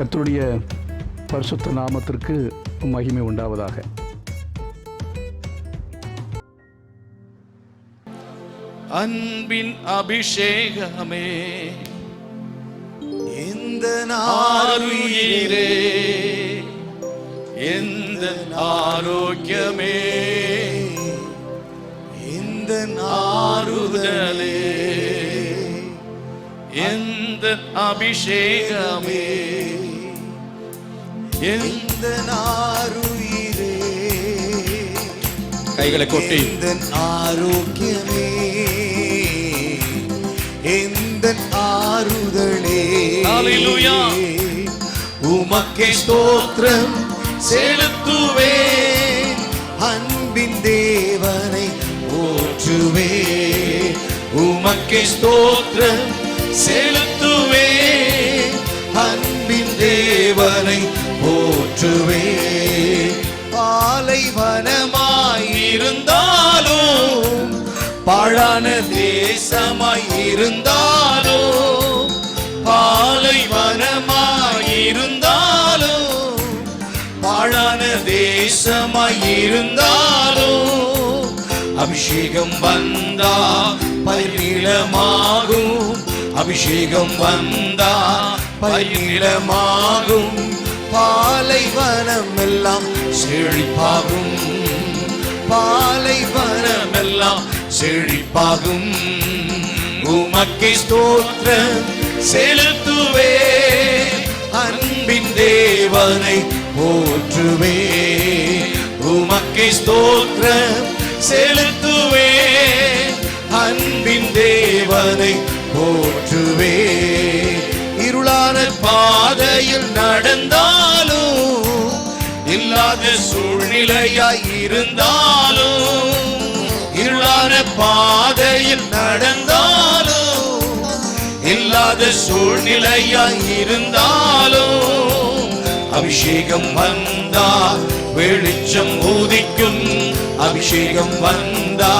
கர்த்தருடைய பரிசுத்த நாமத்திற்கு மகிமை உண்டாவதாக. அன்பின் அபிஷேகமே இந்த நாருயிரே, எந்த ஆரோக்கியமே, இந்த ஆறுதலே, எந்த அபிஷேகமே, இந்த நாருயிரே, கைகளை கொட்டி இந்த ஆரோக்கியமே, இந்த ஆறுதலே, ஹல்லேலூயா, உமக்கே ஸ்தோத்திரம் செலுத்துவே, அன்பின் தேவனை போற்றுவே, உமக்கே ஸ்தோத்திரம் செலுத்துவே, அன்பின் தேவனை போற்றுவே. பாலைவனமாயிருந்தாலும் பாழான தேசமாயிருந்தாலும், பாலைவனமாயிருந்தாலும் பாழான தேசமாயிருந்தாலும், அபிஷேகம் வந்தா பயிரிலமாகும், அபிஷேகம் வந்தா பயிரிலமாகும், பாலைவனம் எல்லாம் செழிப்பாகும், பாலைவனம் எல்லாம் செழிப்பாகும். உமக்கே ஸ்தோத்திரம் செலுத்துவே, அன்பின் தேவனை போற்றுவே, உமக்கே ஸ்தோத்திரம் செலுத்துவே, அன்பின் தேவனை போற்றுவே. இருளான பாதையில் நடந்தாலும், இல்லாத சூழ்நிலையாய் இருந்தாலும், இருளான பாதையில் நடந்தாலும், இல்லாத சூழ்நிலையாய் இருந்தாலும், அபிஷேகம் வந்தா வெளிச்சம் ஊதிக்கும், அபிஷேகம் வந்தா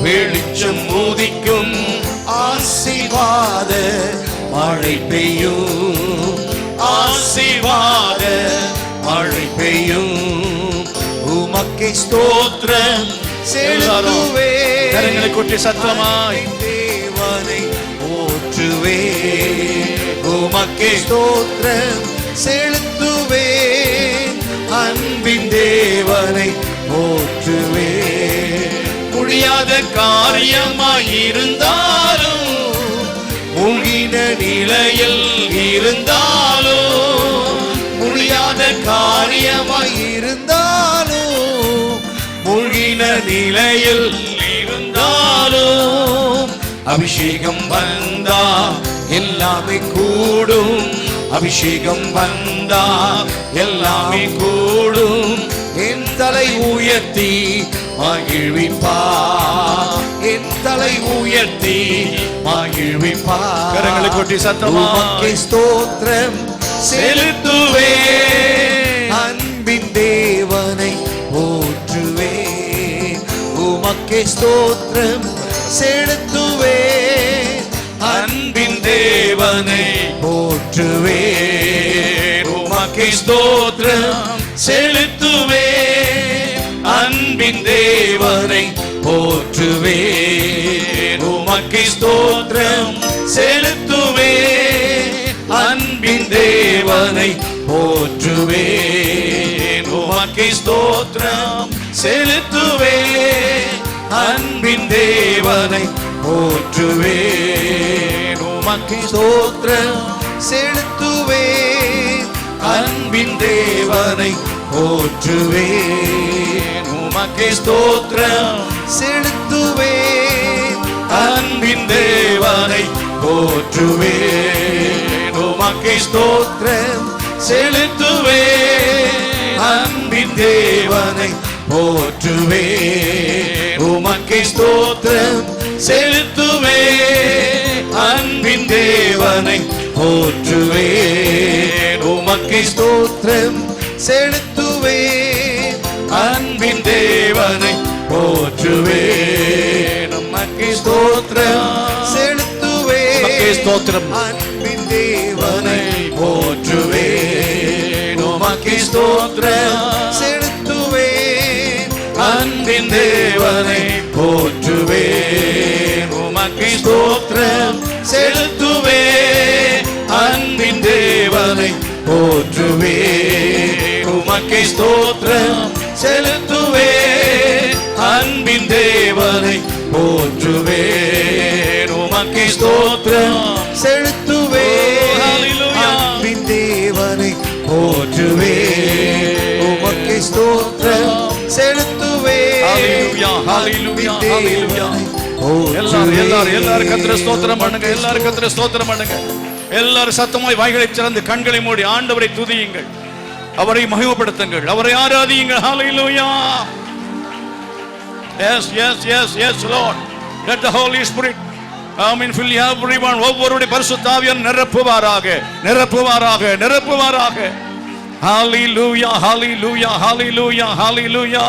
வெளிச்சம் ஊதிக்கும், ஆசீர்வாத மழை பெய்யும், ஆசீர்வாத மழை பெய்யும். உமக்கே ஸ்தோத்திரம் செலுத்துவே, கரங்களை கொட்டி சத்தமாய் தேவனை போற்றுவே, உமக்கே ஸ்தோத்திரம் செலுத்துவே, அன்பின் தேவனை போற்றுவே. முடியாத காரியமாயிருந்தாலும், மூழ்கின நிலையில் இருந்தாலும், முடியாத காரியமாயிருந்தாலும், மூழ்கின நிலையில் இருந்தாலும், அபிஷேகம் வந்தா எல்லாமே கூடும், அபிஷேகம் வந்தா எல்லாமே கூடும். என் தலை உயர்த்தி மகிழ்விப்பா, என் தலை உயர்த்தி மகிழ்விப்பா. கரங்களை கொட்டி சத்தமா உமக்கே ஸ்தோத்திரம் செலுத்துவே, அன்பின் தேவனை போற்றுவே, உமக்கே ஸ்தோத்திரம் செலுத்துவே, அன்பின் தேவனை போற்றுவே, உமக்கே ஸ்தோத்திரம் செலுத்துவே, அன்பின் தேவனை போற்றுவே, உமக்கே ஸ்தோத்திரம் செலுத்துவே, அன்பின் தேவனை போற்றுவே, உமக்கே ஸ்தோத்திரம் செலுத்துவே, அன்பின் தேவனை போற்றுவே, உமக்கே ஸ்தோத்திரம் செலுத்துவே, அன்பின் தேவனை போற்றுவே, உமக்கே ஸ்தோத்திரம் செலுத்துவே, அன்பின் தேவனை போற்றுவே, உமக்கே ஸ்தோத்திரம் செலுத்துவே, அன்பின் தேவனை போற்றுவே, உமக்கே ஸ்தோத்திரம் செலுத்துவே, அன்பின் தேவனை போற்றுவே, உமக்கே ஸ்தோத்திரம் செலுத்துவே, அன்பின் தேவனை போற்றுவே, உமக்கே ஸ்தோத்திரம் செலுத்துவே, ஸ்தோத்திரம் அன்பின் தேவனை போற்றுவே, ஸ்தோத்திரம் செலுத்துவேன். அன்பின் தேவனை போற்றுவேன். உமக்கு ஸ்தோத்திரம் செலுத்துவேன். அன்பின் தேவனை போற்றுவேன். உமக்கு ஸ்தோத்திரம் செலுத்துவேன். அன்பின் தேவனை போற்றுவேன். உமக்கு ஸ்தோத்திரம் செலுத்துவேன். ஹல்லேலூயா. அன்பின் தேவனை போற்றுவேன். உமக்கு ஸ்தோத்திரம் செலுத்துவேன். ஹல்லேலூயா, ஹல்லேலூயா, ஹல்லேலூயா. எல்லாரும் கர்த்தரை ஸ்தோத்திரம் பண்ணுங்க. எல்லாரும் கர்த்தரை ஸ்தோத்திரம் பண்ணுங்க. எல்லாரும் சத்தமாய் வாய்களை திறந்து கண்களை மூடி ஆண்டவரை துதியுங்கள். அவரை மகிமைப்படுத்துங்கள். அவரை ஆராதியுங்கள். ஹல்லேலூயா. Yes, yes, yes, yes, Lord. Let the Holy Spirit fill everyone. ஒவ்வொருடைய பரிசுத்த ஆவியானவர் நிரப்புவாராக, நிரப்புவாராக, நிரப்புவாராக. ஹல்லேலூயா, ஹல்லேலூயா, ஹல்லேலூயா, ஹல்லேலூயா.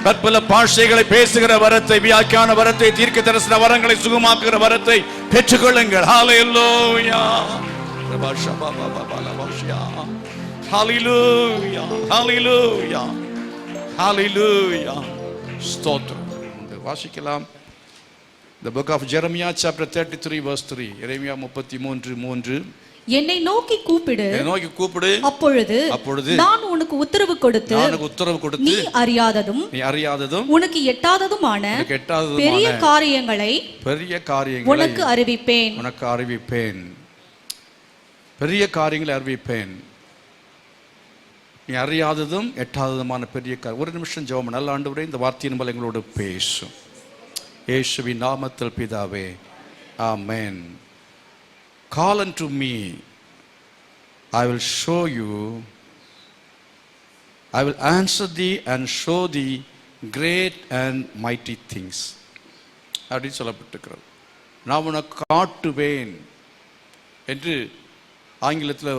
பற்பல பாஷைகளை பேசுகிற வரத்தை, வியாக்கியான வரத்தை, தீர்க்க தரிசன வரங்களை, சுகமாக்குகிற வரத்தை பெற்றுக்கொள்ளுங்கள். ஹல்லேலூயா. ஹல்லேலூயா, ஹல்லேலூயா, ஹல்லேலூயா. ஸ்தோத்திரம். வாசிக்கலாம். The book of Jeremiah chapter 33 verse 3. எரேமியா 33:3. என்னை நோக்கி கூப்பிடு, அப்பொழுது நான் உனக்கு உத்தரவு கொடுத்து நீ அறியாததும் உனக்கு எட்டாததுமான பெரிய காரியங்களை உனக்கு அறிவிப்பேன். பெரிய காரியங்களை அறிவிப்பேன். நீ அறியாததும் எட்டாததுமான பெரிய காரியம். ஒரு நிமிஷம் ஜெபம். நல்ல ஆண்டவரே, இந்த வார்த்தையின் மூலம் எங்களோடு பேசும். இயேசுவின் நாமத்தில் பிதாவே, ஆமென். Call unto me, I will show you, I will answer thee and show thee great and mighty things. அப்படி சொல்லப்பட்டிருக்கிறது. நான் உனக்கு காட்டுவேன் என்று ஆங்கிலத்தில்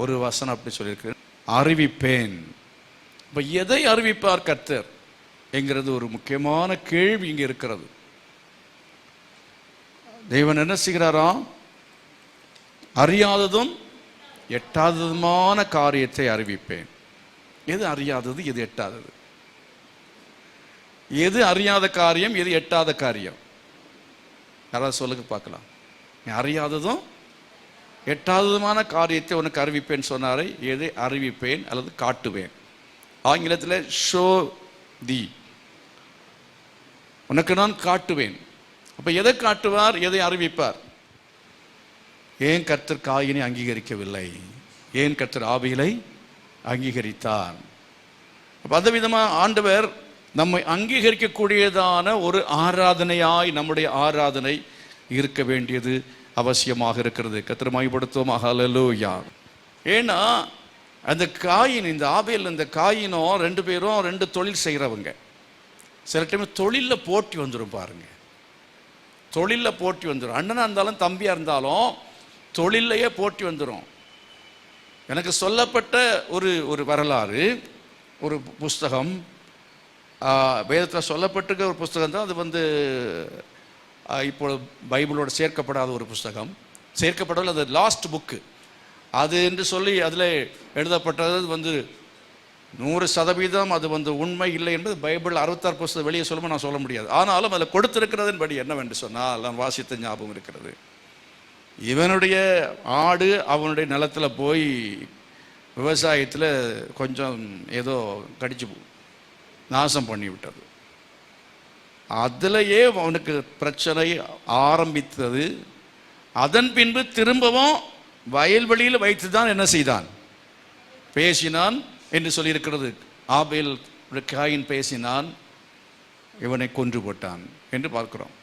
ஒரு வசனம் அப்படி சொல்லியிருக்கிறேன். அறிவிப்பேன். இப்போ எதை அறிவிப்பார் கர்த்தர் என்கிறது ஒரு முக்கியமான கேள்வி இங்கே இருக்கிறது. தேவன் என்ன செய்கிறாரா? அறியாததும் எட்டாததுமான காரியத்தை அறிவிப்பேன். எது அறியாதது, எது எட்டாதது? எது அறியாத காரியம், எது எட்டாத காரியம்? யாராவது சொல்லுங்க பார்க்கலாம். அறியாததும் எட்டாததுமான காரியத்தை உனக்கு அறிவிப்பேன் சொன்னாரே, எதை அறிவிப்பேன் அல்லது காட்டுவேன்? ஆங்கிலத்தில் ஷோ தி, உனக்கு நான் காட்டுவேன். அப்ப எதை காட்டுவார், எதை அறிவிப்பார்? ஏன் கர்த்தர் காயினை அங்கீகரிக்கவில்லை? ஏன் கர்த்தர் ஆபேலை அங்கீகரித்தார்? அப்ப அந்த விதமாக ஆண்டவர் நம்மை அங்கீகரிக்கக்கூடியதான ஒரு ஆராதனையாய் நம்முடைய ஆராதனை இருக்க வேண்டியது அவசியமாக இருக்கிறது. கர்த்தரை மகிமைப்படுத்துவோம். ஹல்லேலூயா. ஏன்னா அந்த காயின், இந்த ஆபேல் இந்த காயினும் ரெண்டு பேரும் ரெண்டு தொழில் செய்கிறவங்க. சில டைம் தொழிலில் போட்டி வந்துடும் பாருங்க. தொழிலில் போட்டி வந்துடும். அண்ணனாக இருந்தாலும் தம்பியாக இருந்தாலும் தொழிலையே போட்டி வந்துடும். எனக்கு சொல்லப்பட்ட ஒரு வரலாறு, ஒரு புஸ்தகம், வேதத்தில் சொல்லப்பட்டிருக்க ஒரு புஸ்தகம் தான். அது இப்போ பைபிளோட சேர்க்கப்படாத ஒரு புஸ்தகம். சேர்க்கப்படவில்லை, அது லாஸ்ட் புக்கு அது என்று சொல்லி அதில் எழுதப்பட்டது 100% அது உண்மை இல்லை என்பது பைபிள் 66 புஸ்தகம் வெளியே சொல்லும்போது நான் சொல்ல முடியாது. ஆனாலும் அதில் கொடுத்திருக்கிறதன் படி என்னவென்று சொன்னால், நான் வாசித்த ஞாபகம் இருக்கிறது. இவனுடைய ஆடு அவனுடைய நிலத்தில் போய் விவசாயத்தில் கொஞ்சம் ஏதோ கடிச்சு நாசம் பண்ணிவிட்டது. அதிலேயே அவனுக்கு பிரச்சனை ஆரம்பித்தது. அதன் பின்பு திரும்பவும் வயல்வெளியில் வைத்து தான் என்ன செய்தான், பேசினான் என்று சொல்லியிருக்கிறது. ஆபேல் காயின் பேசினான், இவனை கொன்று போட்டான் என்று பார்க்கிறோம்.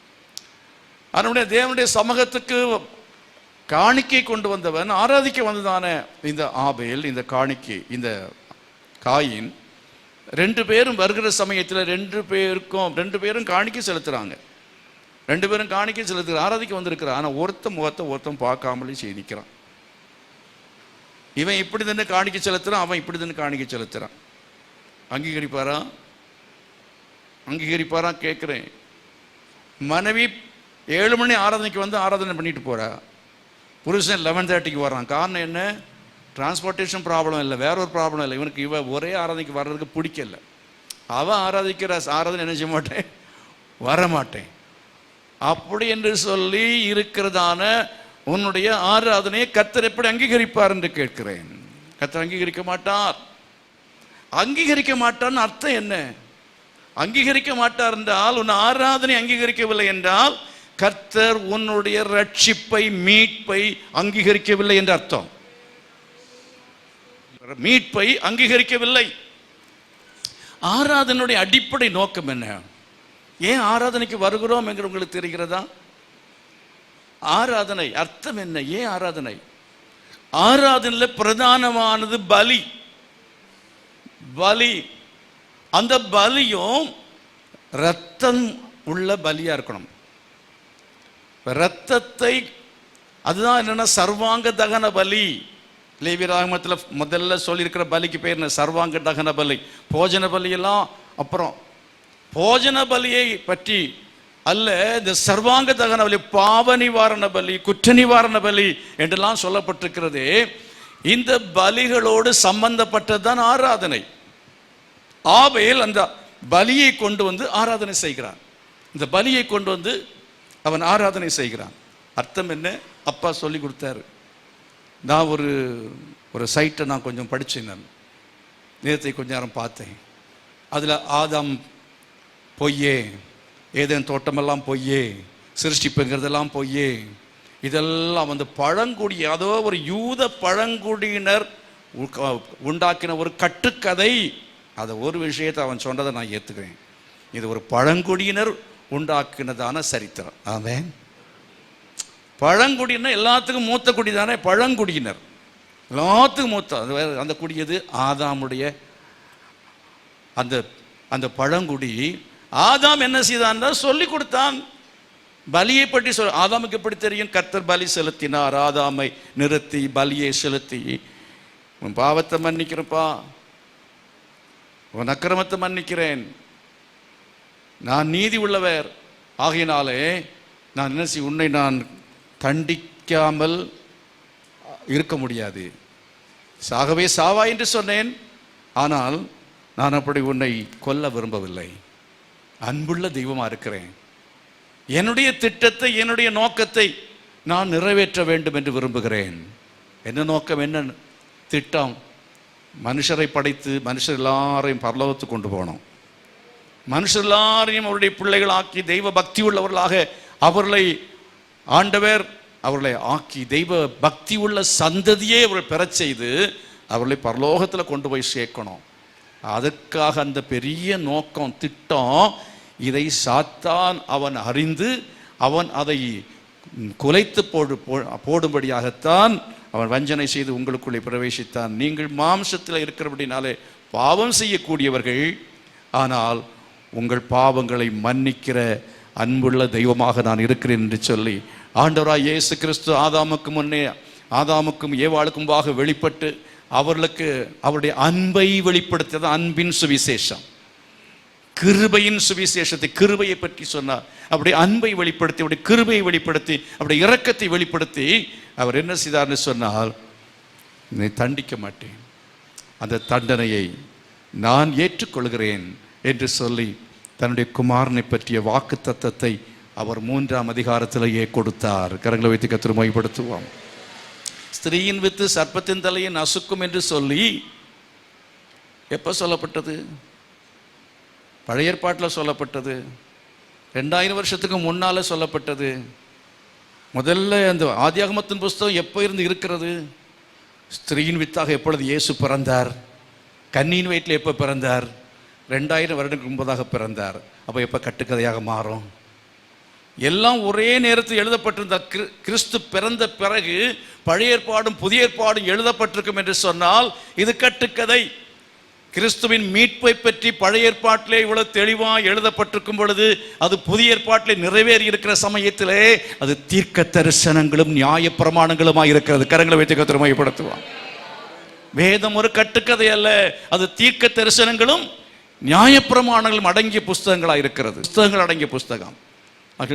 அதனுடைய தேவனுடைய சமூகத்துக்கு காணிக்கை கொண்டு வந்தவன், ஆராதிக்க வந்ததான இந்த ஆபேல், இந்த காணிக்கை, இந்த காயின், ரெண்டு பேரும் வருகிற சமயத்தில் ரெண்டு பேரும் காணிக்கை செலுத்துறாங்க. ரெண்டு பேரும் காணிக்கை செலுத்துகிற ஆராதிக்க வந்திருக்கிறான். ஆனால் ஒருத்தன் பார்க்காமலே செய்து நிற்கிறான். இவன் இப்படி தானே காணிக்கை செலுத்துறான், அவன் இப்படி தானே காணிக்கை செலுத்துறான். அங்கீகரிப்பாரா கேட்குறேன். மனைவி 7 மணி ஆராதனைக்கு வந்து ஆராதனை பண்ணிட்டு போறா, புருஷன் 11:30க்கு வர்றான். காரணம் என்ன? டிரான்ஸ்போர்ட்டேஷன் ப்ராப்ளம் இல்லை, வேற ஒரு ப்ராப்ளம் இல்லை. இவனுக்கு ஒரே ஆராதனைக்கு வர்றதுக்கு பிடிக்கல. அவன் ஆராதிக்கிற ஆராதனை என்ன செய்ய மாட்டேன், வரமாட்டேன் அப்படி என்று சொல்லி இருக்கிறதான உன்னுடைய ஆராதனையை கர்த்தர் எப்படி அங்கீகரிப்பார் என்று கேட்கிறேன். கர்த்தர் அங்கீகரிக்க மாட்டார். அங்கீகரிக்க மாட்டார்னு அர்த்தம் என்ன? அங்கீகரிக்க மாட்டார் என்றால், உன் ஆராதனை அங்கீகரிக்கவில்லை என்றால் கர்த்தர் உன்னுடைய ரட்சிப்பை, மீட்பை அங்கீகரிக்கவில்லை என்று அர்த்தம். மீட்பை அங்கீகரிக்கவில்லை. ஆராதனுடைய அடிப்படை நோக்கம் என்ன? ஏன் ஆராதனைக்கு வருகிறோம் என்று உங்களுக்கு தெரிகிறதா? ஆராதனை அர்த்தம் என்ன? ஏன் ஆராதனை? ஆராதனையில் பிரதானமானது பலி. பலி, அந்த பலியும் இரத்தம் உள்ள பலியா இருக்கணும். இரத்தத்தை, அதுதான் என்னன்னா சர்வாங்க தகன பலி. லேவியராகமத்தில் முதல்ல சொல்லியிருக்கிற பலிக்கு பேர் என்ன? சர்வாங்க தகன பலி. போஜன பலியெல்லாம் அப்புறம். போஜன பலியை பற்றி அல்ல, இந்த சர்வாங்க தகன பலி, பாவ நிவாரண பலி, குற்ற நிவாரண பலி என்றெல்லாம் சொல்லப்பட்டிருக்கிறது. இந்த பலிகளோடு சம்பந்தப்பட்டதுதான் ஆராதனை. ஆபேல் அந்த பலியை கொண்டு வந்து ஆராதனை செய்கிறான். இந்த பலியை கொண்டு வந்து அவன் ஆராதனை செய்கிறான். அர்த்தம் என்ன? அப்பா சொல்லி கொடுத்தாரு. நான் ஒரு சைட்டை நான் கொஞ்சம் படித்தேன். நான் நேரத்தை கொஞ்ச நேரம் பார்த்தேன். அதில் ஆதாம் பொய்யே, ஏதேன் தோட்டமெல்லாம் பொய்யே, சிருஷ்டிப்புங்கிறதெல்லாம் பொய்யே, இதெல்லாம் வந்து பழங்குடி, அதோ ஒரு யூத பழங்குடியினர் உண்டாக்கின ஒரு கட்டுக்கதை. அதை ஒரு விஷயத்தை அவன் சொன்னதை நான் ஏற்றுக்கிறேன். இது ஒரு பழங்குடியினர் உண்டாக்கினதான சரித்திரம். ஆமென். பழங்குடியினர் எல்லாத்துக்கும் மூத்த குடி தானே பழங்குடியினர், எல்லாத்துக்கும் மூத்த. அந்த குடி எது? ஆதாமுடைய அந்த அந்த பழங்குடி. ஆதாம் என்ன செய்தான்? சொல்லி கொடுத்தான் பலியை பற்றி. ஆதாமுக்கு எப்படி தெரியும்? கர்த்தர் பலி செலுத்தினார். ஆதாமை நிறுத்தி பலியை செலுத்தி, உன் பாவத்தை மன்னிக்கிறப்பா, உன் அக்கிரமத்தை மன்னிக்கிறேன், நான் நீதி உள்ளவர் ஆகையினாலே நான் என்ன செய்ய, உன்னை நான் தண்டிக்காமல் இருக்க முடியாது, சாகவே சாவா என்று சொன்னேன், ஆனால் நான் அப்படி உன்னை கொல்ல விரும்பவில்லை, அன்புள்ள தெய்வமா இருக்கிறேன், என்னுடைய திட்டத்தை, என்னுடைய நோக்கத்தை நான் நிறைவேற்ற வேண்டும் என்று விரும்புகிறேன். என்ன நோக்கம், என்ன திட்டம்? மனுஷரை படைத்து மனுஷர் எல்லாரையும் பரலோகத்துக்கு கொண்டு போகணும், மனுஷர் எல்லாரையும் அவருடைய பிள்ளைகள் ஆக்கி தெய்வ பக்தி உள்ளவர்களாக அவர்களை ஆண்டவர் அவர்களை ஆக்கி தெய்வ பக்தி உள்ள சந்ததியே அவர்கள் பெறச் செய்து அவர்களை பரலோகத்தில் கொண்டு போய் சேர்க்கணும். அதற்காக அந்த பெரிய நோக்கம், திட்டம். இதை சாத்தான் அவன் அறிந்து அவன் அதை குலைத்து போடும்படியாகத்தான் அவன் வஞ்சனை செய்து உங்களுக்குள்ளே பிரவேசித்தான். நீங்கள் மாம்சத்தில் இருக்கிறபடினாலே பாவம் செய்யக்கூடியவர்கள், ஆனால் உங்கள் பாவங்களை மன்னிக்கிற அன்புள்ள தெய்வமாக நான் இருக்கிறேன் என்று சொல்லி ஆண்டவராய் இயேசு கிறிஸ்து ஆதாமுக்கு முன்னே, ஆதாமுக்கும் ஏவாளுக்கும் வெளிப்பட்டு அவர்களுக்கு அவருடைய அன்பை வெளிப்படுத்தியது அன்பின் சுவிசேஷம், கிருபையின் சுவிசேஷத்தை, கிருபையை பற்றி சொன்னார். அவருடைய அன்பை வெளிப்படுத்தி, அவருடைய கிருபையை வெளிப்படுத்தி, அவருடைய இரக்கத்தை வெளிப்படுத்தி அவர் என்ன செய்தார்னு சொன்னால், நீ தண்டிக்க மாட்டேன், அந்த தண்டனையை நான் ஏற்றுக்கொள்கிறேன் என்று சொல்லி தன்னுடைய குமாரனை பற்றிய வாக்கு தத்தத்தை அவர் 3ஆம் அதிகாரத்திலேயே கொடுத்தார். கரங்களை வைத்து கர்த்தரை மகிமைப்படுத்துவோம். ஸ்திரீயின் வித்து சர்ப்பத்தின் தலையை நசுக்கும் என்று சொல்லி எப்போ சொல்லப்பட்டது? பழைய ஏற்பாட்டில் சொல்லப்பட்டது, 2000 வருஷத்துக்கு முன்னால் சொல்லப்பட்டது. முதல்ல அந்த ஆதியாகமத்தின் புஸ்தகம் எப்போ இருந்து இருக்கிறது? ஸ்திரீயின் வித்தாக எப்பொழுது இயேசு பிறந்தார்? கன்னியின் வயிற்றில் எப்போ பிறந்தார்? 2000 வருடங்களுக்கு முன்பதாக பிறந்தார். அப்போ எப்போ கட்டுக்கதையாக மாறும்? எல்லாம் ஒரே நேரத்தில் எழுதப்பட்டிருந்த கிறிஸ்து பிறந்த பிறகு பழைய ஏற்பாடும் புதிய ஏற்பாடும் எழுதப்பட்டிருக்கும் என்று சொன்னால் இது கட்டுக்கதை. கிறிஸ்துவின் மீட்பை பற்றி பழைய ஏற்பாட்டிலே இவ்வளவு தெளிவாக எழுதப்பட்டிருக்கும் பொழுது அது புதிய ஏற்பாட்டிலே நிறைவேறி இருக்கிற சமயத்திலே அது தீர்க்க தரிசனங்களும் நியாய பிரமாணங்களுமாக இருக்கிறது. கரங்களை வைத்து கர்த்தரை மகிமைப்படுத்துவோம். வேதம் ஒரு கட்டுக்கதை அல்ல, அது தீர்க்க தரிசனங்களும் நியாய பிரமாணங்களும் அடங்கிய புஸ்தகங்களாக இருக்கிறது, புஸ்தகங்கள் அடங்கிய புஸ்தகம்.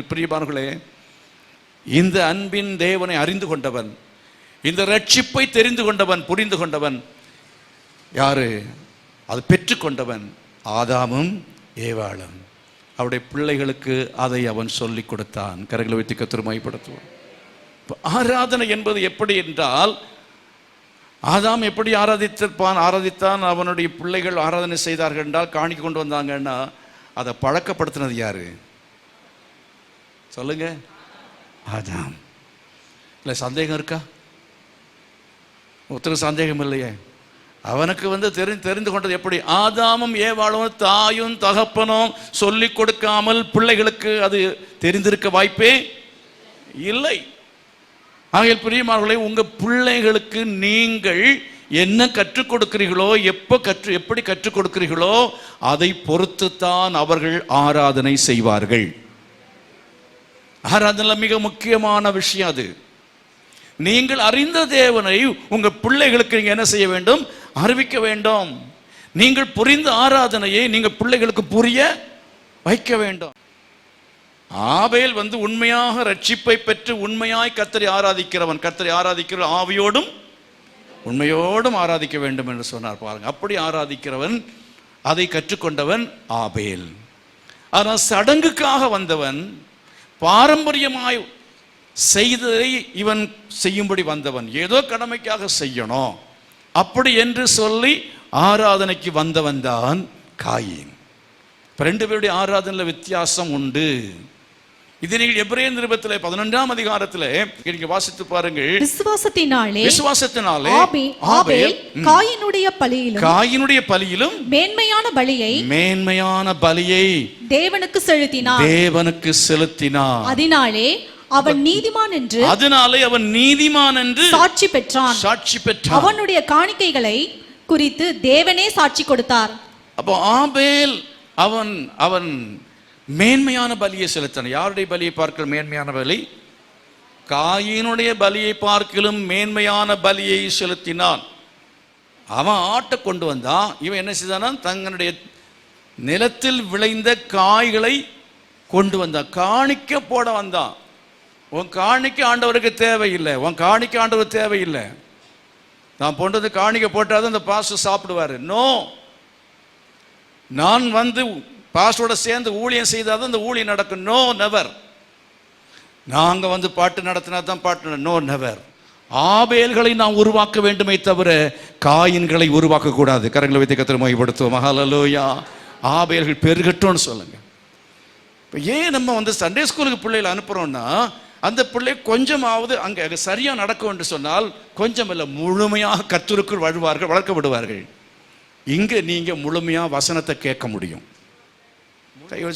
பிரியமானவர்களே, இந்த அன்பின் தேவனை அறிந்து கொண்டவன், இந்த ரட்சிப்பை தெரிந்து கொண்டவன், புரிந்து கொண்டவன் யாரு? அது பெற்றுக்கொண்டவன் ஆதாமும் ஏவாளும். அவருடைய பிள்ளைகளுக்கு அதை அவன் சொல்லிக் கொடுத்தான். கரங்களை வைத்து கர்த்தரை மகிமைப்படுத்துவான். ஆராதனை என்பது எப்படி என்றால், ஆதாம் எப்படி ஆராதித்தான், அவனுடைய பிள்ளைகள் ஆராதனை செய்தார்கள் என்றால், காணிக்கை கொண்டு வந்தாங்கன்னா அதை பழக்கப்படுத்தினது யாரு சொல்லுங்க? ஆதாம். இல்லை சந்தேகம் இருக்கா? ஒருத்தருக்கு சந்தேகம் இல்லையே. அவனுக்கு தெரிந்து கொண்டது எப்படி? ஆதாமும் ஏவாளும் தாயும் தகப்பனும் சொல்லிக் கொடுக்காமல் பிள்ளைகளுக்கு அது தெரிந்திருக்க வாய்ப்பே இல்லை. ஆகையால் பிரியமானவர்களே, உங்க பிள்ளைகளுக்கு நீங்கள் என்ன கற்றுக் கொடுக்கிறீர்களோ, எப்படி கற்றுக் கொடுக்கிறீர்களோ அதை பொறுத்துத்தான் அவர்கள் ஆராதனை செய்வார்கள். ஆராதனை மிக முக்கியமான விஷயம். அது நீங்கள் அறிந்த தேவனை உங்க பிள்ளைகளுக்கு நீங்க என்ன செய்ய வேண்டும்? அறிவிக்க வேண்டும். நீங்கள் புரிந்த ஆராதனையை நீங்கள் பிள்ளைகளுக்கு புரிய வைக்க வேண்டும். ஆபேல் உண்மையாக ரட்சிப்பை பெற்று உண்மையாய் கர்த்தரை ஆராதிக்கிறவன். கர்த்தரை ஆராதிக்கிற ஆவியோடும் உண்மையோடும் ஆராதிக்க வேண்டும் என்று சொன்னார். பாருங்க, அப்படி ஆராதிக்கிறவன், அதை கற்றுக்கொண்டவன் ஆபேல். ஆனால் சடங்குக்காக வந்தவன், பாரம்பரியமாய் செய்ததை இவன் செய்யும்படி வந்தவன். ஏதோ கடமைக்காக செய்யணும் அப்படி என்று சொல்லி ஆராதனைக்கு வந்தவன் தான் காயின். ரெண்டு பேருடைய ஆராதனையில் வித்தியாசம் உண்டு. இது நீங்கள் எபிரேயர் நிருபத்திலே 11ஆம் அதிகாரத்திலே நீங்க வாசித்து பாருங்கள். விசுவாசத்தினாலே ஆபேல் காயினுடைய பலியிலும் மேன்மையான பலியை தேவனுக்கு செலுத்தினான். அதனாலே அவன் நீதிமான் என்று சாட்சி பெற்றான். அவனுடைய காணிக்கைகளை குறித்து தேவனே சாட்சி கொடுத்தார். அப்போ ஆபேல் அவன் மேன்மையான பலியை செலுத்தினான். யாருடைய பலியை பார்க்கலும் மேன்மையான பலி? காயினுடைய பலியை பார்க்கலும் மேன்மையான பலியை செலுத்தினான். அவன் ஆட்டை கொண்டு வந்தான். இவன் என்ன செய்தானா? தங்களுடைய நிலத்தில் விளைந்த காய்களை கொண்டு வந்தான். காணிக்க போட வந்தான். உன் காணிக்க ஆண்டவருக்கு தேவையில்லை, உன் காணிக்க ஆண்டவர் தேவையில்லை. நான் போன்றது காணிக்க போட்டாதான் அந்த பாஸ்டர் சாப்பிடுவாரு. நோ, நான் பாஸ்டரோட சேர்ந்து ஊழியம் செய்தாதான் அந்த ஊழியம் நடக்கும். No, never. நாங்க பாட்டு நடத்தினா தான் பாட்டு. No, never. ஆபேல்களை நாம் உருவாக்க வேண்டுமே தவிர காயின்களை உருவாக்க கூடாது. கரங்களை வைத்து கர்த்தரை மகிமைப்படுத்துவோம். ஹல்லேலூயா. ஆபேல்கள் பெருகட்டும்னு சொல்லுங்க. இப்போ ஏன் நம்ம சண்டே ஸ்கூலுக்கு பிள்ளைகளை அனுப்புறோம்னா, அந்த பிள்ளை கொஞ்சமாவது அங்கே சரியாக நடக்கும் என்று சொன்னால் கொஞ்சம் இல்லை, முழுமையாக கர்த்தருக்குள் வளர்க்கப்படுவார்கள். இங்கே நீங்கள் முழுமையாக வசனத்தை கேட்க முடியும்.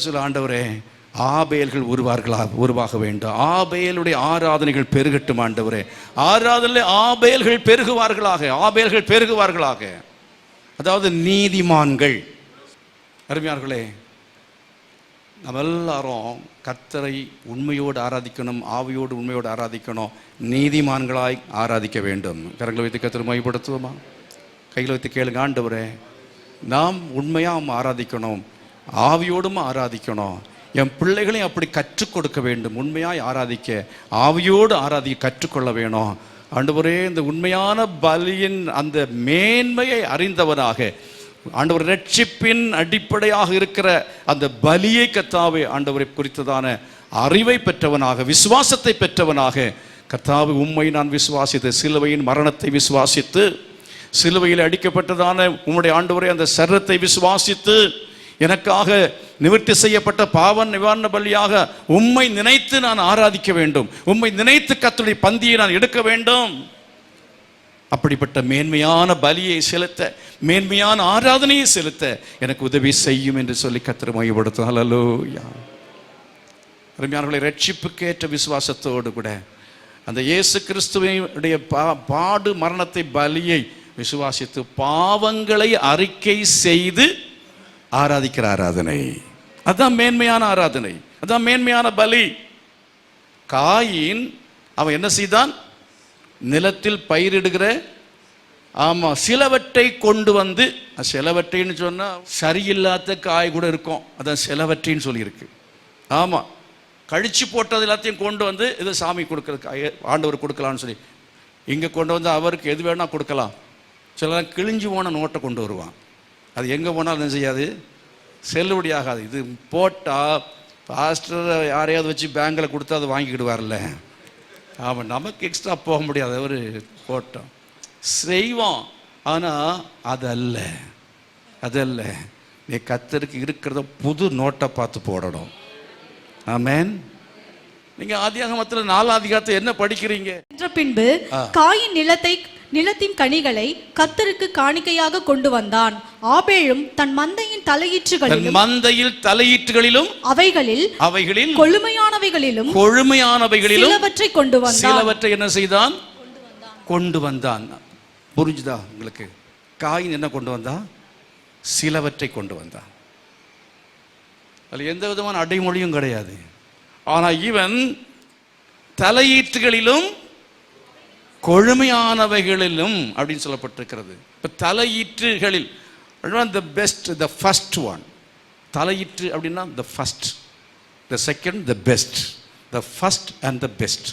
சொல்ல, ஆண்டவரே ஆபேல்கள் உருவாக வேண்டும். ஆபேலுடைய ஆராதனைகள் பெருகட்டும் ஆண்டவரே. ஆராதனை ஆபேல்கள் பெருகுவார்களாக. அதாவது நீதிமான்கள். அருமையார்களே, நம்ம எல்லாரும் கர்த்தரை உண்மையோடு ஆராதிக்கணும், ஆவியோடு உண்மையோடு ஆராதிக்கணும், நீதிமான்களாய் ஆராதிக்க வேண்டும். கரங்களை வைத்து கர்த்தரை மகிமைப்படுத்துவோமா? கையில் வைத்து கேளுங்க. ஆண்டவரே, நாம் உண்மையாக ஆராதிக்கணும், ஆவியோடும் ஆராதிக்கணும். என் பிள்ளைகளையும் அப்படி கற்றுக் கொடுக்க வேண்டும். உண்மையாய் ஆராதிக்க, ஆவியோடு ஆராதிக்க கற்றுக்கொள்ள வேணும். ஆண்டவரே, இந்த உண்மையான பலியின் அந்த மேன்மையை அறிந்தவனாக, ஆண்டவர் ரட்சிப்பின் அடிப்படையாக இருக்கிற அந்த பலியை கர்த்தாவே ஆண்டவரை குறித்ததான அறிவை பெற்றவனாக, விசுவாசத்தை பெற்றவனாக, கர்த்தாவே உம்மை நான் விசுவாசித்து, சிலுவையின் மரணத்தை விசுவாசித்து, சிலுவையில் அடிக்கப்பட்டதான உம்முடைய ஆண்டவரே அந்த சரீரத்தை விசுவாசித்து, எனக்காக நிவர்த்தி செய்யப்பட்ட பாவ நிவாரண பலியாக உம்மை நினைத்து நான் ஆராதிக்க வேண்டும். உம்மை நினைத்து கர்த்தருடைய பந்தியை நான் எடுக்க வேண்டும். அப்படிப்பட்ட மேன்மையான பலியை செலுத்த, மேன்மையான ஆராதனையை செலுத்த எனக்கு உதவி செய்யும் என்று சொல்லி கர்த்தரை மகிமைப்படுத்தும். ஹல்லேலூயா. அருமையானவர்களே, ரட்சிப்புக்கேற்ற விசுவாசத்தோடு கூட அந்த இயேசு கிறிஸ்துவினுடைய பாடு மரணத்தை பலியை விசுவாசித்து பாவங்களை அறிக்கை செய்து ஆராதிக்கிற ஆராதனை, அதான் மேன்மையான ஆராதனை, அதான் மேன்மையான பலி. காயின் அவன் என்ன செய்தான்? நிலத்தில் பயிரிடுகிற சிலவற்றை கொண்டு வந்து, சிலவற்றைன்னு சொன்னா சரியில்லாத காய் கூட இருக்கும், அதான் சிலவற்றைன்னு சொல்லியிருக்கு. கழிச்சு போட்டது எல்லாத்தையும் கொண்டு வந்து இது சாமி கொடுக்கறது, ஆண்டவர் கொடுக்கலான்னு சொல்லி இங்கே கொண்டு வந்து அவருக்கு எது வேணால் கொடுக்கலாம். சிலர் கிழிஞ்சு போன நோட்டை கொண்டு வருவான். அது எங்கே போனாலும் என்ன செய்யாது, செல்லுபடி ஆகாது. இது போட்டால் பாஸ்டர் யாரையாவது வச்சு பேங்கில் கொடுத்தா அதை வாங்கிக்கிடுவார்ல. ஆமாம், நமக்கு எக்ஸ்ட்ரா போக முடியாது. அவர் போட்டோம் செய்வோம். ஆனால் அதல்ல, அதல்ல. நீ கர்த்தருக்கு இருக்கிறத புது நோட்டை பார்த்து போடணும். ஆமென். நீங்க ஆதியாகமத்தில் 4ஆம் அதிகாரத்தை என்ன படிக்கிறீங்க? பின்பு காயின் நிலத்தின் கனிகளை கர்த்தருக்கு காணிக்கையாக கொண்டு வந்தான். ஆபேலும் தன் மந்தையின் தலையீற்றுகளிலும் அவைகளில் கொழுமையானவைகளிலும் சிலவற்றை கொண்டு வந்தான். சிலவற்றை என்ன செய்தான்? கொண்டு வந்தான். புரிஞ்சுதா உங்களுக்கு? காயின் என்ன கொண்டு வந்தான்? சிலவற்றை கொண்டு வந்தான். அதில் எந்த விதமான அடைமொழியும் கிடையாது. ஆனால் இவன் தலையீற்றுகளிலும் கொழுமையானவைகளிலும் அப்படின்னு சொல்லப்பட்டிருக்கிறது. இப்போ தலையீற்றுகளில் the best, the first one. தலையீற்று அப்படின்னா the first, the second, the best, the first and the best.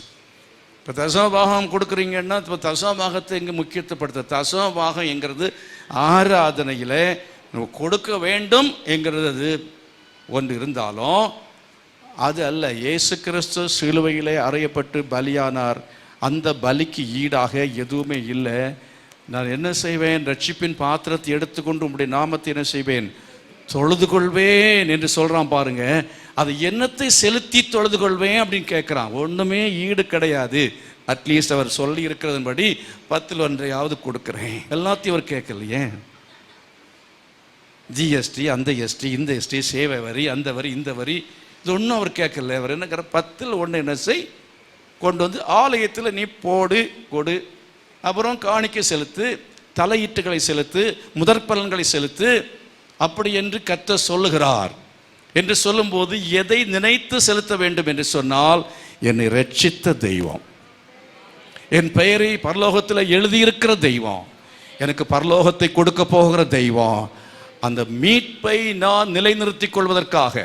இப்போ தசமபாகம் கொடுக்குறீங்கன்னா இப்போ தசமபாகத்தை எங்கே முக்கியத்துவப்படுத்த? தசமபாகம் என்கிறது ஆராதனையில் கொடுக்க வேண்டும் என்கிறது ஒன்று இருந்தாலும் அது அல்ல. இயேசு கிறிஸ்து சிலுவையிலே அறையப்பட்டு பலியானார். அந்த பலிக்கு ஈடாக எதுவுமே இல்லை. நான் என்ன செய்வேன்? ரட்சிப்பின் பாத்திரத்தை எடுத்துக்கொண்டு உம்முடைய நாமத்தை என்ன செய்வேன்? தொழுது கொள்வேன் என்று சொல்கிறான் பாருங்க. அது என்னத்தை செலுத்தி தொழுது கொள்வேன் அப்படின்னு கேட்குறான். ஒன்றுமே ஈடு கிடையாது. அட்லீஸ்ட் அவர் சொல்லி இருக்கிறதன்படி 10ல் 1 கொடுக்குறேன். எல்லாத்தையும் அவர் கேட்கலையே. ஜிஎஸ்டி, அந்த எஸ்டி, இந்த எஸ்டி, சேவை வரி, அந்த வரி, இந்த வரி, இது ஒன்றும் அவர் கேட்கல. அவர் என்னங்கிற 10ல் 1 என்ன செய், கொண்டு வந்து ஆலயத்தில் நீ போடு, கொடு. அப்புறம் காணிக்கை செலுத்து, தலையீட்டுகளை செலுத்து, முதற்பலன்களை செலுத்து, அப்படி என்று கர்த்தர் சொல்லுகிறார். என்று சொல்லும்போது எதை நினைத்து செலுத்த வேண்டும் என்று சொன்னால், என்னை ரட்சித்த தெய்வம், என் பெயரை பரலோகத்தில் எழுதியிருக்கிற தெய்வம், எனக்கு பரலோகத்தை கொடுக்க போகிற தெய்வம், அந்த மீட்பை நான் நிலைநிறுத்திக் கொள்வதற்காக,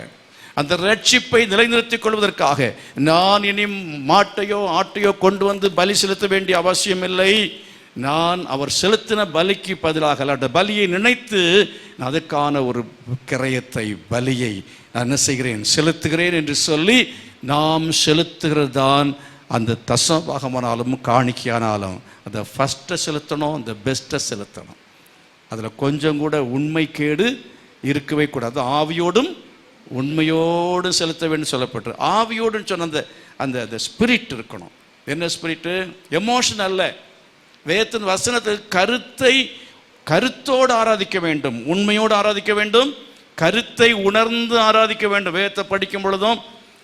அந்த ரட்சிப்பை நிலைநிறுத்திக் கொள்வதற்காக நான் இனி மாட்டையோ ஆட்டையோ கொண்டு வந்து பலி செலுத்த வேண்டிய அவசியம் இல்லை. நான் அவர் செலுத்தின பலிக்கு பதிலாக அந்த பலியை நினைத்து அதற்கான ஒரு கிரயத்தை, பலியை நான் என்ன செய்கிறேன்? செலுத்துகிறேன் என்று சொல்லி நாம் செலுத்துகிறது தான் அந்த தசமபாகமானாலும் காணிக்கையானாலும் அந்த ஃபஸ்ட்டை செலுத்தணும், அந்த பெஸ்ட்டை செலுத்தணும். அதில் கொஞ்சம் கூட உண்மை கேடு இருக்கவே கூடாது. ஆவியோடும் உண்மையோடு செலுத்த வேண்டும் சொல்லப்பட்டு, ஆவியோடுன்னு சொன்ன அந்த அந்த ஸ்பிரிட் இருக்கணும். என்ன ஸ்பிரிட்டு? எமோஷன் அல்ல. வேதத்தின் வசனத்தை கருத்தோடு ஆராதிக்க வேண்டும், உண்மையோடு ஆராதிக்க வேண்டும், கருத்தை உணர்ந்து ஆராதிக்க வேண்டும். வேதத்தை படிக்கும் பொழுதும்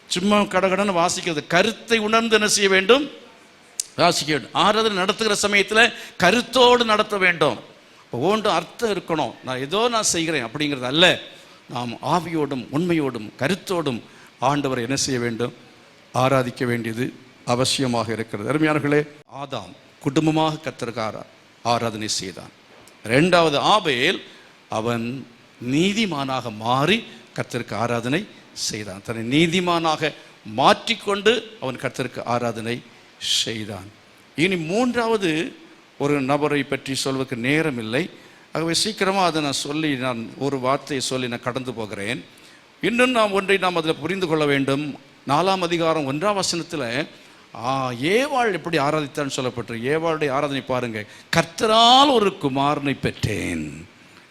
சும்மா கடகடன்னு வாசிக்கிறது, கருத்தை உணர்ந்து என்ன செய்ய வேண்டும்? வாசிக்க வேண்டும். ஆராதனை நடத்துகிற சமயத்தில் கருத்தோடு நடத்த வேண்டும். ஒவ்வொன்றும் அர்த்தம் இருக்கணும். நான் செய்கிறேன் அப்படிங்கிறது அல்ல. நாம் ஆவியோடும் உண்மையோடும் கருத்தோடும் ஆண்டவரை என்ன செய்ய வேண்டும்? ஆராதிக்க வேண்டியது அவசியமாக இருக்கிறது. அருமையானவர்களே, ஆதாம் குடும்பமாக கர்த்தருக்கு ஆராதனை செய்தான். 2வது ஆபேல், அவன் நீதிமானாக மாறி கர்த்தருக்கு ஆராதனை செய்தான். தன்னை நீதிமானாக மாற்றிக்கொண்டு அவன் கர்த்தருக்கு ஆராதனை செய்தான். இனி 3வது ஒரு நபரை பற்றி சொல்வதற்கு நேரம் இல்லை. ஆகவே சீக்கிரமாக அதை நான் ஒரு வார்த்தையை சொல்லி நான் கடந்து போகிறேன். இன்னும் ஒன்றை நாம் அதில் புரிந்து கொள்ள வேண்டும். 4ஆம் அதிகாரம் 1ஆம் வசனத்தில் ஏவாள் எப்படி ஆராதித்தான்னு சொல்லப்பட்டு, ஏவாளுடைய ஆராதனை பாருங்க. கர்த்தரால் ஒரு குமாரனை பெற்றேன்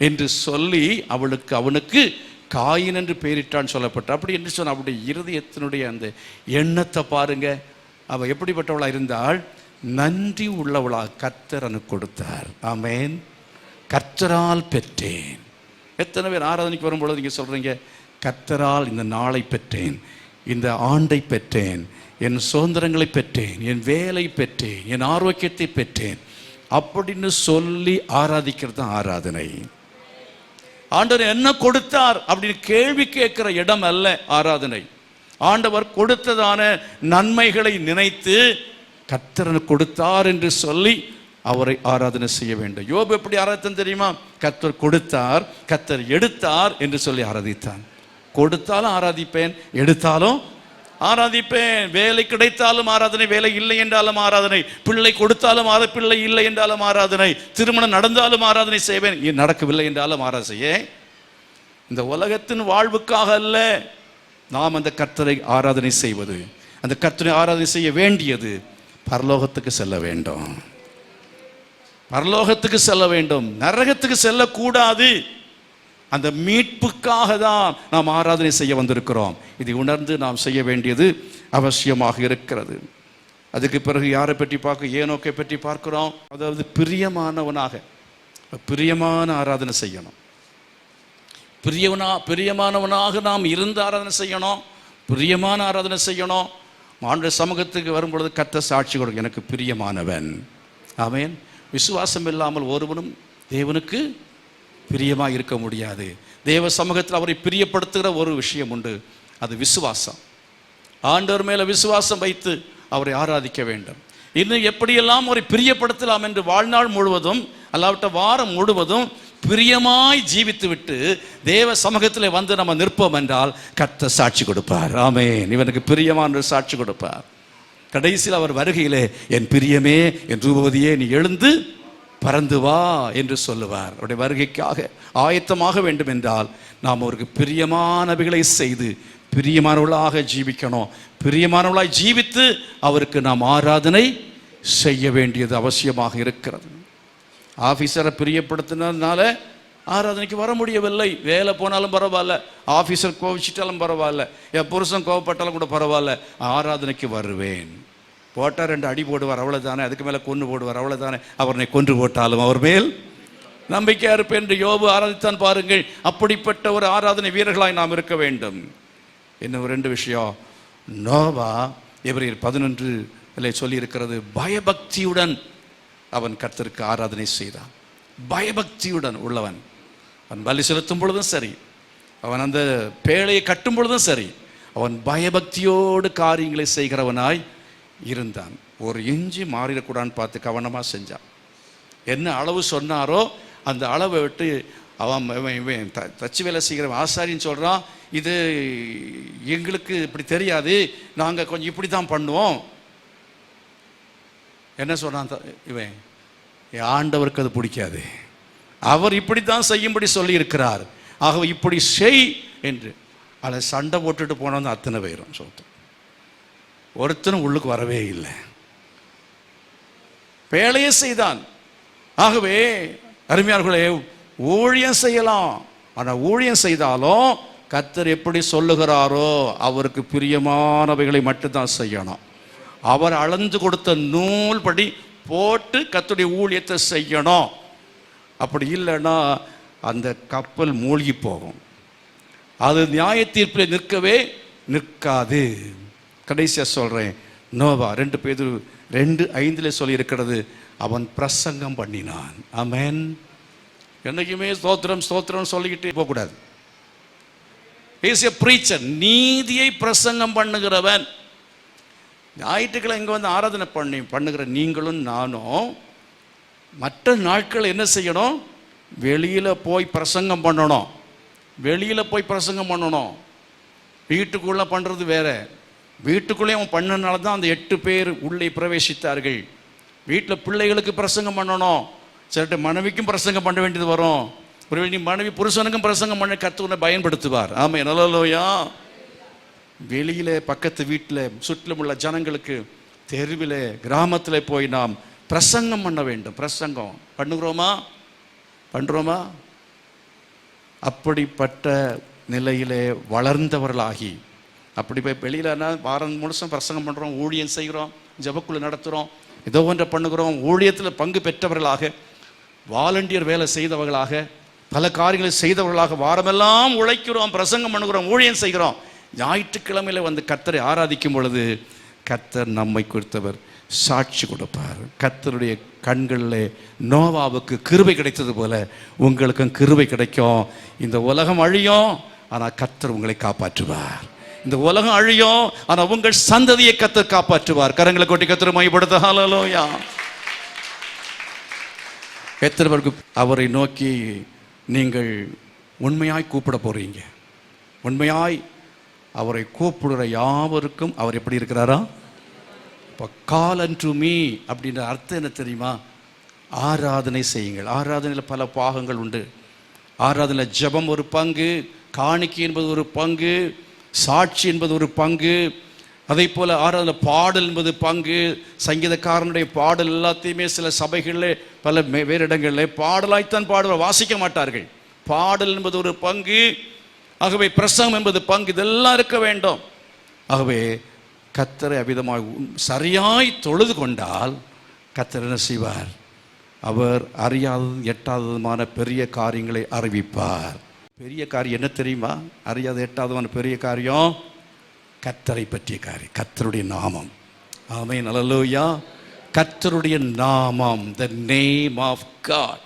என்று சொல்லி அவனுக்கு காயின் என்று பெயரிட்டான்னு சொல்லப்பட்டு, அப்படி என்று சொன்ன அவருடைய இருதயத்தினுடைய அந்த எண்ணத்தை பாருங்க. அவள் எப்படிப்பட்டவளாக இருந்தால், நன்றி உள்ளவளாக கர்த்தர் எனக்கு கொடுத்தார். ஆமென். கர்த்தரால் பெற்றேன். எத்தனை பேர் ஆராதனைக்கு வரும்பொழுது நீங்கள் சொல்கிறீங்க, கர்த்தரால் இந்த நாளை பெற்றேன், இந்த ஆண்டை பெற்றேன், என் சுதந்திரங்களை பெற்றேன், என் வேலை பெற்றேன், என் ஆரோக்கியத்தை பெற்றேன் அப்படின்னு சொல்லி ஆராதிக்கிறது தான் ஆராதனை. ஆண்டவர் என்ன கொடுத்தார் அப்படின்னு கேள்வி கேட்கிற இடம் அல்ல ஆராதனை. ஆண்டவர் கொடுத்ததான நன்மைகளை நினைத்து கர்த்தர் கொடுத்தார் என்று சொல்லி அவரை ஆராதனை செய்ய வேண்டும். யோபு எப்படி ஆராதித்தான் தெரியுமா? கர்த்தர் கொடுத்தார், கர்த்தர் எடுத்தார் என்று சொல்லி ஆராதித்தான். கொடுத்தாலும் ஆராதிப்பேன், எடுத்தாலும் ஆராதிப்பேன். வேலை கிடைத்தாலும் ஆராதனை, வேலை இல்லை என்றாலும் ஆராதனை, பிள்ளை கொடுத்தாலும் பிள்ளை இல்லை என்றாலும் ஆராதனை, திருமணம் நடந்தாலும் ஆராதனை செய்வேன், நடக்கவில்லை என்றாலும் ஆராதனை செய்ய. இந்த உலகத்தின் வாழ்வுக்காக அல்ல நாம் அந்த கர்த்தரை ஆராதனை செய்வது. அந்த கர்த்தரை ஆராதனை செய்ய வேண்டியது பரலோகத்துக்கு செல்ல வேண்டும். பரலோகத்துக்கு செல்ல வேண்டும், நரகத்துக்கு செல்லக்கூடாது. அந்த மீட்புக்காக தான் நாம் ஆராதனை செய்ய வந்திருக்கிறோம். இதை உணர்ந்து நாம் செய்ய வேண்டியது அவசியமாக இருக்கிறது. அதுக்கு பிறகு யாரை பற்றி பார்க்க, ஏனோக்கை பற்றி பார்க்கிறோம். அதாவது பிரியமானவனாக, பிரியமான ஆராதனை செய்யணும். பிரியமானவனாக நாம் இருந்து ஆராதனை செய்யணும், பிரியமான ஆராதனை செய்யணும். ஆண்டவர் சமூகத்துக்கு வரும்பொழுது கர்த்தர் சாட்சி கொடுக்கும், எனக்கு பிரியமானவன். ஆமென். விசுவாசம் இல்லாமல் ஒருவனும் தேவனுக்கு பிரியமாக இருக்க முடியாது. தேவ சமூகத்தில் அவரை பிரியப்படுத்துகிற ஒரு விஷயம் உண்டு, அது விசுவாசம். ஆண்டவர் மேலே விசுவாசம் வைத்து அவரை ஆராதிக்க வேண்டும். இன்னும் எப்படியெல்லாம் அவரை பிரியப்படுத்தலாம் என்று வாழ்நாள் முழுவதும் அல்லாவிட்ட வாரம் முழுவதும் பிரியமாய் ஜீவித்து விட்டு தேவ சமூகத்தில் வந்து நம்ம நிற்போம் என்றால் கர்த்தர் சாட்சி கொடுப்பார். ஆமென். இவனுக்கு பிரியமான சாட்சி கொடுப்பார். கடைசியில் அவர் வருகையிலே, என் பிரியமே, என் ரூபவதியே, நீ எழுந்து பறந்து வா என்று சொல்லுவார். அவருடைய வருகைக்காக ஆயத்தமாக வேண்டும் என்றால் நாம் அவருக்கு பிரியமானவைகளை செய்து பிரியமானவர்களாக ஜீவிக்கணும். பிரியமானவர்களாய் ஜீவித்து அவருக்கு நாம் ஆராதனை செய்ய வேண்டியது அவசியமாக இருக்கிறது. ஆஃபீஸரை பிரியப்படுத்தினதுனால ஆராதனைக்கு வர முடியவில்லை. வேலை போனாலும் பரவாயில்ல, ஆஃபீஸர் கோவிச்சிட்டாலும் பரவாயில்ல, என் புருஷன் கோவப்பட்டாலும் கூட பரவாயில்ல, ஆராதனைக்கு வருவேன். போட்டால் 2 அடி போடுவார், அவ்வளோதானே, அதுக்கு மேலே கொன்று போடுவார், அவ்வளோதானே, அவரை கொன்று போட்டாலும் அவர் மேல் நம்பிக்கையாக இருப்பேன் என்று யோபு ஆராதித்தான் பாருங்கள். அப்படிப்பட்ட ஒரு ஆராதனை வீரர்களாய் நாம் இருக்க வேண்டும். இன்னும் 2 விஷயம். நோவா எபிரேயர் 11 சொல்லி இருக்கிறது, பயபக்தியுடன் அவன் கர்த்தருக்கு ஆராதனை செய்தான். பயபக்தியுடன் உள்ளவன். அவன் பலி செலுத்தும் பொழுதும் சரி, அவன் அந்த பேழையை கட்டும் பொழுதும் சரி, அவன் பயபக்தியோடு காரியங்களை செய்கிறவனாய் இருந்தான். ஒரு இஞ்சி மாறிடக்கூடாதுன்னு பார்த்து கவனமாக செஞ்சான். என்ன அளவு சொன்னாரோ அந்த அளவை விட்டு அவன் தச்சு வேலை செய்கிறவன் ஆசாரின்னு சொல்கிறான், இது எங்களுக்கு இப்படி தெரியாது, நாங்கள் கொஞ்சம் இப்படி தான் பண்ணுவோம். என்ன சொன்னான் இவன்? ஆண்டவருக்கு அது பிடிக்காது, அவர் இப்படித்தான் செய்யும்படி சொல்லி இருக்கிறார், ஆக இப்படி செய் என்று அதை சண்டை போட்டுட்டு போனவன் அத்தனை பேரும் சொல்லிட்டு ஒருத்தனும் உள்ளுக்கு வரவே இல்லை. வேலையை செய்தான். ஆகவே அருமையார்களே, ஊழியம் செய்யலாம், ஆனால் ஊழியம் செய்தாலும் கர்த்தர் எப்படி சொல்லுகிறாரோ அவருக்கு பிரியமானவைகளை மட்டும்தான் செய்யணும். அவர் அளந்து கொடுத்த நூல் படி போட்டு கர்த்தருடைய ஊழியத்தை செய்யணும். அப்படி இல்லைன்னா அந்த கப்பல் மூழ்கி போகும், அது நியாய தீர்ப்பில் நிற்கவே நிற்காது. கடைசியாக சொல்கிறேன், நோவா 2 பேதுரு 2:5 சொல்லி இருக்கிறது, அவன் பிரசங்கம் பண்ணினான். ஆமென். என்னைக்குமே ஸ்தோத்திரம் ஸ்தோத்திரம் சொல்லிக்கிட்டே போகக்கூடாது. இஸ் எ பிரீச்சர், நீதியை பிரசங்கம் பண்ணுகிறவன். ஞாயிற்றுக்கிழமை இங்கே வந்து ஆராதனை பண்ணுகிற நீங்களும் நானும் மற்ற நாட்கள் என்ன செய்யணும்? வெளியில் போய் பிரசங்கம் பண்ணணும். வெளியில் போய் பிரசங்கம் பண்ணணும். வீட்டுக்குள்ளே பண்ணுறது வேற. வீட்டுக்குள்ளே அவன் பண்ணனால தான் அந்த 8 பேர் உள்ளே பிரவேசித்தார்கள். வீட்டில் பிள்ளைகளுக்கு பிரசங்கம் பண்ணணும், சிலட்ட மனைவிக்கும் பிரசங்கம் பண்ண வேண்டியது வரும். ஒரு மனைவி புருஷனுக்கும் பிரசங்கம் பண்ண கர்த்தரை பயன்படுத்துவார். ஆமாம், நல்லலோயா. வெளியில் பக்கத்து வீட்டில் சுற்றிலும் உள்ள ஜனங்களுக்கு, தெருவில் கிராமத்தில் போய் நாம் பிரசங்கம் பண்ண வேண்டும். பிரசங்கம் பண்ணுறோமா? அப்படிப்பட்ட நிலையிலே வளர்ந்தவர்களாகி, அப்படி போய் வெளியிலனா வாரம் முழுசும் பிரசங்கம் பண்ணுறோம், ஊழியம் செய்கிறோம், ஜெபக்குழு நடத்துகிறோம், ஏதோ ஒன்றை பண்ணுகிறோம், ஊழியத்தில் பங்கு பெற்றவர்களாக, வாலண்டியர் வேலை செய்தவர்களாக, பல காரியங்களை செய்தவர்களாக வாரமெல்லாம் உழைக்கிறோம், பிரசங்கம் பண்ணுகிறோம், ஊழியம் செய்கிறோம். ஞாயிற்றுக்கிழமையில் வந்து கர்த்தரை ஆராதிக்கும் பொழுது கர்த்தர் நம்மை குறித்தவர் சாட்சி கொடுப்பார். கர்த்தருடைய கண்களில் நோவாவுக்கு கிருபை கிடைத்தது போல உங்களுக்கும் கிருபை கிடைக்கும். இந்த உலகம் அழியும், ஆனால் கர்த்தர் உங்களை காப்பாற்றுவார். இந்த உலகம் அழியும், ஆனால் உங்கள் சந்ததியை கர்த்தர் காப்பாற்றுவார். கரங்களை கொட்டி கர்த்தரை மையப்படுத்த ஹல்லேலூயா. எத்தனை பேருக்கு அவரை நோக்கி நீங்கள் உண்மையாய் கூப்பிட போறீங்க? உண்மையாய் அவரை கூப்பிடுற யாவருக்கும் அவர் எப்படி இருக்கிறாரா? இப்போ கால் அண்ட் டு மீ அப்படின்ற அர்த்தம் என்ன தெரியுமா? ஆராதனை செய்யுங்கள். ஆராதனையில் பல பாகங்கள் உண்டு. ஆராதனையில் ஜெபம் ஒரு பங்கு, காணிக்கை என்பது ஒரு பங்கு, சாட்சி என்பது ஒரு பங்கு, அதே போல் ஆராதனை பாடல் என்பது பங்கு. சங்கீதக்காரனுடைய பாடல் எல்லாத்தையுமே சில சபைகளில் பல வேறு இடங்களில் பாடலாய்த்தான் பாடுவார், வாசிக்க மாட்டார்கள். பாடல் என்பது ஒரு பங்கு. ஆகவே பிரசங்கம் என்பது பங்கு. இதெல்லாம் இருக்க வேண்டும். ஆகவே கர்த்தரை அவ்விதமாய் சரியாய் தொழுது கொண்டால் கர்த்தர் என்ன செய்வார்? அவர் அறியாததும் எட்டாததுமான பெரிய காரியங்களை அறிவிப்பார். பெரிய காரியம் என்ன தெரியுமா? அறியாத எட்டாததுமான பெரிய காரியம் கர்த்தரை பற்றிய காரியம், கர்த்தருடைய நாமம். ஆமென், அல்லேலூயா. கர்த்தருடைய நாமம், the name of God.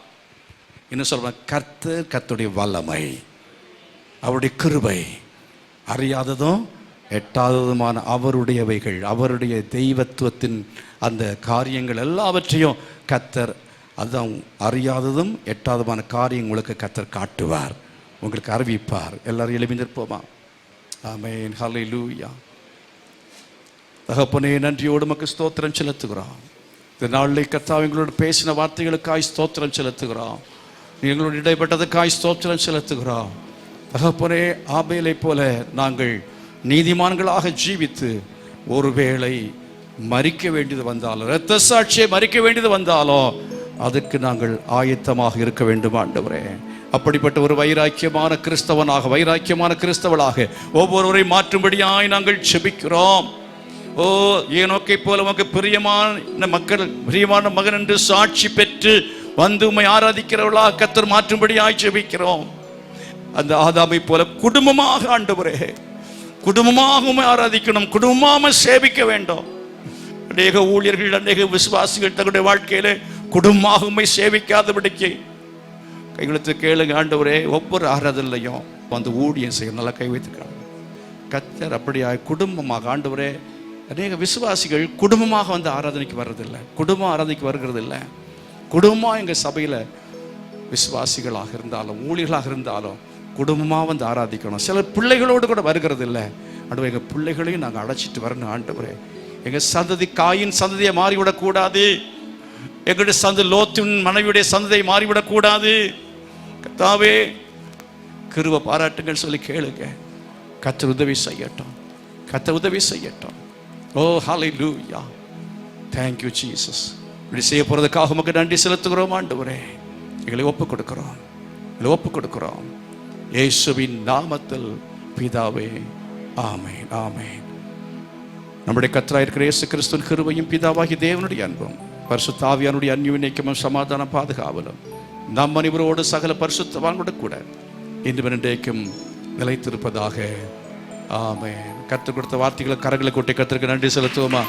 என்ன சொல்றாங்க? கர்த்தர், கர்த்தருடைய வல்லமை, அவருடைய கிருபை, அறியாததும் எட்டாததுமான அவருடையவைகள், அவருடைய தெய்வத்துவத்தின் அந்த காரியங்கள் எல்லாவற்றையும் கர்த்தர், அதுதான் அறியாததும் எட்டாததுமான காரியம் உங்களுக்கு கர்த்தர் காட்டுவார், உங்களுக்கு அறிவிப்பார். எல்லாரும் எழுப்பி நிற்போமா? ஆமென், ஹல்லேலூயா. தகப்பனே, நன்றியோடு உமக்கு ஸ்தோத்திரம் செலுத்துகிறோம். இந்த நாளில் கர்த்தாவே எங்களோடு பேசின வார்த்தைகளுக்காய் ஸ்தோத்திரம் செலுத்துகிறோம். எங்களோடு இடைப்பட்டதுக்காய் ஸ்தோத்திரம் செலுத்துகிறோம். தகப்பனே, ஆபேலை போல நாங்கள் நீதிமான்களாக ஜீவித்து ஒருவேளை மரிக்க வேண்டியது வந்தாலும், இரத்த சாட்சியை மரிக்க வேண்டியது வந்தாலும் அதுக்கு நாங்கள் ஆயத்தமாக இருக்க வேண்டும் ஆண்டவரே. அப்படிப்பட்ட ஒரு வைராக்கியமான கிறிஸ்தவனாக, வைராக்கியமான கிறிஸ்தவளாக ஒவ்வொருவரை மாற்றும்படியாய் நாங்கள் செபிக்கிறோம். ஓ, ஏனோக்கை போல உமக்கு பிரியமான மக்கள், பிரியமான மகன் என்று சாட்சி பெற்று வந்து உம்மை ஆராதிக்கிறவர்களாக கர்த்தர் மாற்றும்படியாய் செபிக்கிறோம். அந்த ஆதாமை போல குடும்பமாக ஆண்டவரே, குடும்பமாக உம்மை ஆராதிக்கணும், குடும்பமாக சேவிக்க வேண்டும். அநேக ஊழியர்கள், அநேக விசுவாசிகள் தங்களுடைய வாழ்க்கையில குடும்பமாக உம்மை சேவிக்காதபடிக்கு கைகளுக்கு கேளுங்க ஆண்டவரே. ஒவ்வொரு ஆராதனையும் வந்து ஊழியம் செய்ய நல்லா கை வைத்துக்கிறாங்க கர்த்தர். அப்படியா குடும்பமாக ஆண்டவரே, அநேக விசுவாசிகள் குடும்பமாக வந்து ஆராதனைக்கு வர்றதில்லை, குடும்பம் ஆராதனைக்கு வருகிறது இல்லை. குடும்பமாக எங்கள் சபையில் விசுவாசிகளாக இருந்தாலும் ஊழியர்களாக இருந்தாலும் குடும்பமாக வந்து ஆராதிக்கணும். சிலர் பிள்ளைகளோடு கூட வருகிறது இல்லை. ஆண்டவரே, எங்கள் பிள்ளைகளையும் நாங்கள் அழைச்சிட்டு வரணும் ஆண்டவரே. எங்கள் சந்ததி காயின் சந்ததியை மாறிவிடக்கூடாது. எங்களுடைய சந்ததி லோத்தின் மனைவியுடைய சந்ததியை மாறிவிடக்கூடாது. கர்த்தாவே, கிருபை பாராட்டுங்கள் சொல்லி கேளுங்க. கர்த்தர் உதவி செய்யட்டும், கர்த்தர் உதவி செய்யட்டும். ஓ ஹல்லேலூயா, தேங்க் யூ ஜீசஸ். இப்படி செய்ய போகிறதுக்காக உமக்கு நன்றி செலுத்துகிறோம் ஆண்டவரே. எங்களை ஒப்புக் கொடுக்கிறோம், எங்களை ஒப்புக் கொடுக்கிறோம் இயேசுவின் நாமத்தில் பிதாவே, ஆமென், ஆமென். நம்முடைய கர்த்தராய் இருக்கிற இயேசு கிறிஸ்துவின் கிருபையும் பிதாவாகிய தேவனுடைய அன்பும் பரிசுத்த ஆவியானுடைய அந்யோன்யமும் சமாதான பாதுகாவலும் நம் அனைவரோடு சகல பரிசுத்தவான்களோடு கூட இன்றும் என்றைக்கும் நிலைத்திருப்பதாக. ஆமென். கர்த்தர் கொடுத்த வார்த்தைகளை கரங்களை கொட்டி கர்த்தருக்கு நன்றி செலுத்துவோமா?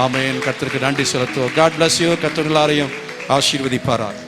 ஆமென். கர்த்தருக்கு நன்றி செலுத்துவோம். God bless you. கர்த்தர் எல்லாரையும் ஆசீர்வதிப்பாரார்.